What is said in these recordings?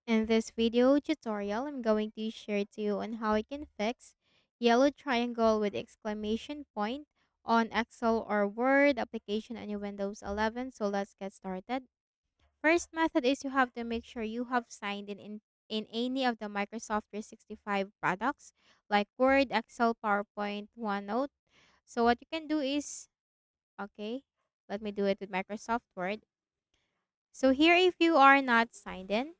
In this video tutorial, I'm going to share to you on how I can fix yellow triangle with exclamation point on Excel or Word application on your Windows 11. So let's get started. First method is you have to make sure you have signed in any of the Microsoft 365 products like Word, Excel, PowerPoint, OneNote. So what you can do is, okay, let me do it with Microsoft Word. So here, if you are not signed in,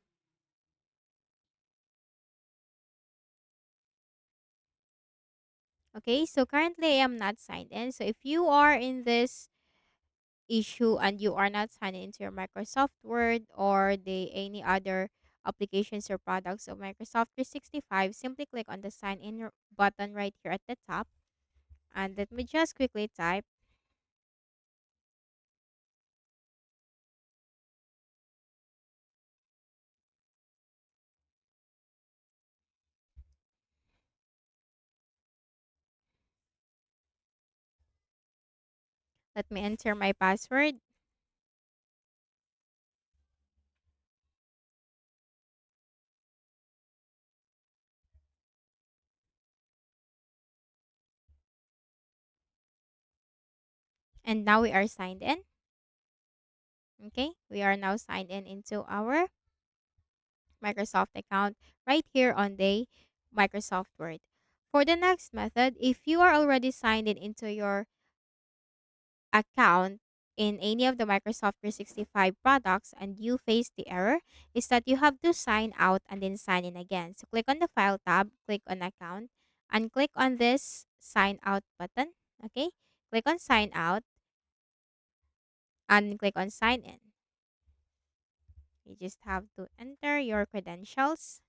okay, so currently I am not signed in. So if you are in this issue and you are not signed into your Microsoft Word or the any other applications or products of Microsoft 365, simply click on the sign in button right here at the top. And let me just quickly type. Let me enter my password. And now we are signed in. Okay, we are now signed in into our Microsoft account right here on the Microsoft Word. For the next method, if you are already signed in into your account in any of the Microsoft 365 products and you face the error, is that you have to sign out and then sign in again. So click on the File tab, click on Account, and click on this Sign Out button. Okay, click on Sign Out and click on Sign In. You just have to enter your credentials,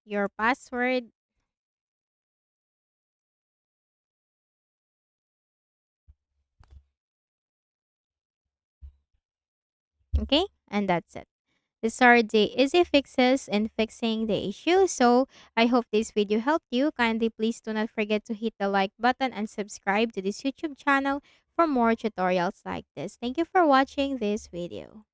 your password, okay, and that's it. These are the easy fixes in fixing the issue. So I hope this video helped you. Kindly please do not forget to hit the like button and subscribe to this YouTube channel for more tutorials like this. Thank you for watching this video.